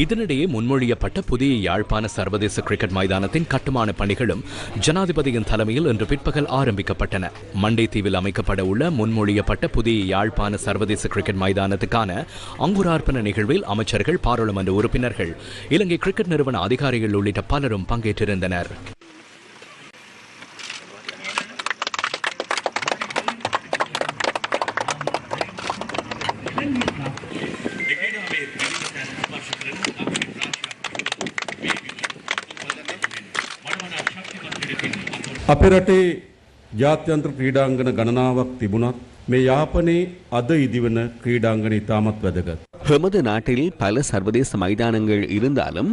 இதனிடையே முன்மொழியப்பட்ட புதிய யாழ்ப்பாண சர்வதேச கிரிக்கெட் மைதானத்தின் கட்டுமான பணிகளும் ஜனாதிபதியின் தலைமையில் இன்று பிற்பகல் ஆரம்பிக்கப்பட்டன. மண்டைத்தீவில் அமைக்கப்பட உள்ள முன்மொழியப்பட்ட புதிய யாழ்ப்பாண சர்வதேச கிரிக்கெட் மைதானத்துக்கான அங்குரார்ப்பண நிகழ்வில் அமைச்சர்கள், பாராளுமன்ற உறுப்பினர்கள், இலங்கை கிரிக்கெட் நிறுவன அதிகாரிகள் உள்ளிட்ட பலரும் பங்கேற்றிருந்தனர். අපේ රටේ ජාත්‍යන්තර ක්‍රීඩාංගන ගණනාවක් තිබුණත් මේ යාපනයේ අද ඉදිවන ක්‍රීඩාංගන ඉතාමත් වැදගත්. எமது நாட்டில் பல சர்வதேச மைதானங்கள் இருந்தாலும்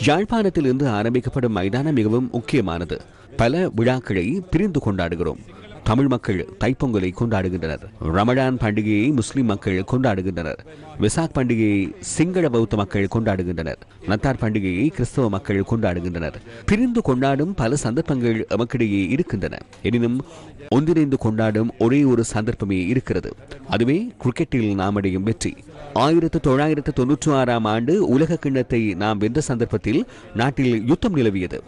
யாழ்ப்பாணத்திலிருந்து ஆரம்பிக்கப்படும் மைதானம் மிகவும் முக்கியமானது. பல விழாக்களை பிரிந்து கொண்டாடுகிறோம். தமிழ் மக்கள் தைப்பொங்கலை கொண்டாடுகின்றனர். ரமடான் பண்டிகையை முஸ்லிம் மக்கள் கொண்டாடுகின்றனர். விசாக் பண்டிகையை சிங்கள பௌத்த மக்கள் கொண்டாடுகின்றனர். நத்தார் பண்டிகையை கிறிஸ்தவ மக்கள் கொண்டாடுகின்றனர். பிரிந்து கொண்டாடும் பல சந்தர்ப்பங்கள் எமக்கிடையே இருக்கின்றன. எனினும் ஒன்றிணைந்து கொண்டாடும் ஒரே ஒரு சந்தர்ப்பமே இருக்கிறது. அதுவே கிரிக்கெட்டில் நாம் அடையும் வெற்றி. 1996ஆம் ஆண்டு உலக கிண்ணத்தை நாம் வென்ற சந்தர்ப்பத்தில் நாட்டில் யுத்தம் நிலவியது.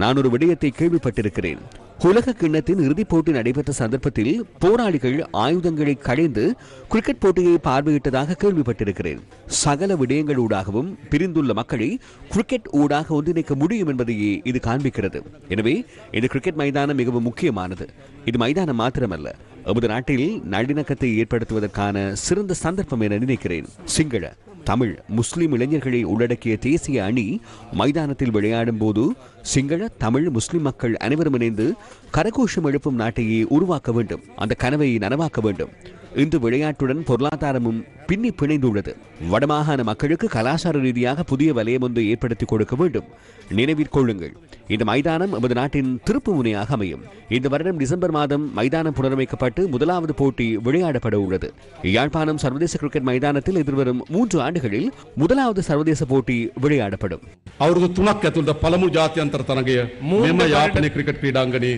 நான் ஒரு விடயத்தை கேள்விப்பட்டிருக்கிறேன். உலக கிண்ணத்தின் இறுதிப் போட்டி நடைபெற்ற சந்தர்ப்பத்தில் போராளிகள் ஆயுதங்களை களைந்து கிரிக்கெட் போட்டியை பார்வையிட்டதாக கேள்விப்பட்டிருக்கிறேன். சகல விடயங்கள் ஊடாகவும் பிரிந்துள்ள மக்களை கிரிக்கெட் ஊடாக ஒன்றிணைக்க முடியும் என்பதையே இது காண்பிக்கிறது. எனவே இந்த கிரிக்கெட் மைதானம் மிகவும் முக்கியமானது. இது மைதானம் மாத்திரமல்ல, எமது நாட்டில் நல்லிணக்கத்தை ஏற்படுத்துவதற்கான சிறந்த சந்தர்ப்பம் என நினைக்கிறேன். சிங்கள, தமிழ், முஸ்லிம் இளைஞர்களை உள்ளடக்கிய தேசிய அணி மைதானத்தில் விளையாடும் போது சிங்கள, தமிழ், முஸ்லிம் மக்கள் அனைவரும் இணைந்து கரகோஷம் எழுப்பும் நாட்டையே உருவாக்க வேண்டும். அந்த கனவை நனவாக்க வேண்டும். இன்று விளையாட்டுடன் பொருளாதாரமும் பின்னி பிணைந்துள்ளது. வடமாகாண மக்களுக்கு கலாச்சார ரீதியாக புதிய வலயம் ஒன்று ஏற்படுத்தி கொடுக்க வேண்டும். நினைவிற்கொள்ளுங்கள், இந்த மைதானம் நமது நாட்டின் திருப்பு முனையாக அமையும். இந்த வருடம் டிசம்பர் மாதம் மைதானம் புனரமைக்கப்பட்டு முதலாவது போட்டி விளையாடப்பட உள்ளது. யாழ்ப்பாணம் சர்வதேச கிரிக்கெட் மைதானத்தில் எதிர்வரும் 3 ஆண்டுகளில் முதலாவது சர்வதேச போட்டி விளையாடப்படும். අවුරුදු 3ක් ඇතුළත පළමු ජාත්‍යන්තර තරගය මෙම යාපනයේ ක්‍රිකට් ක්‍රීඩාංගණයේ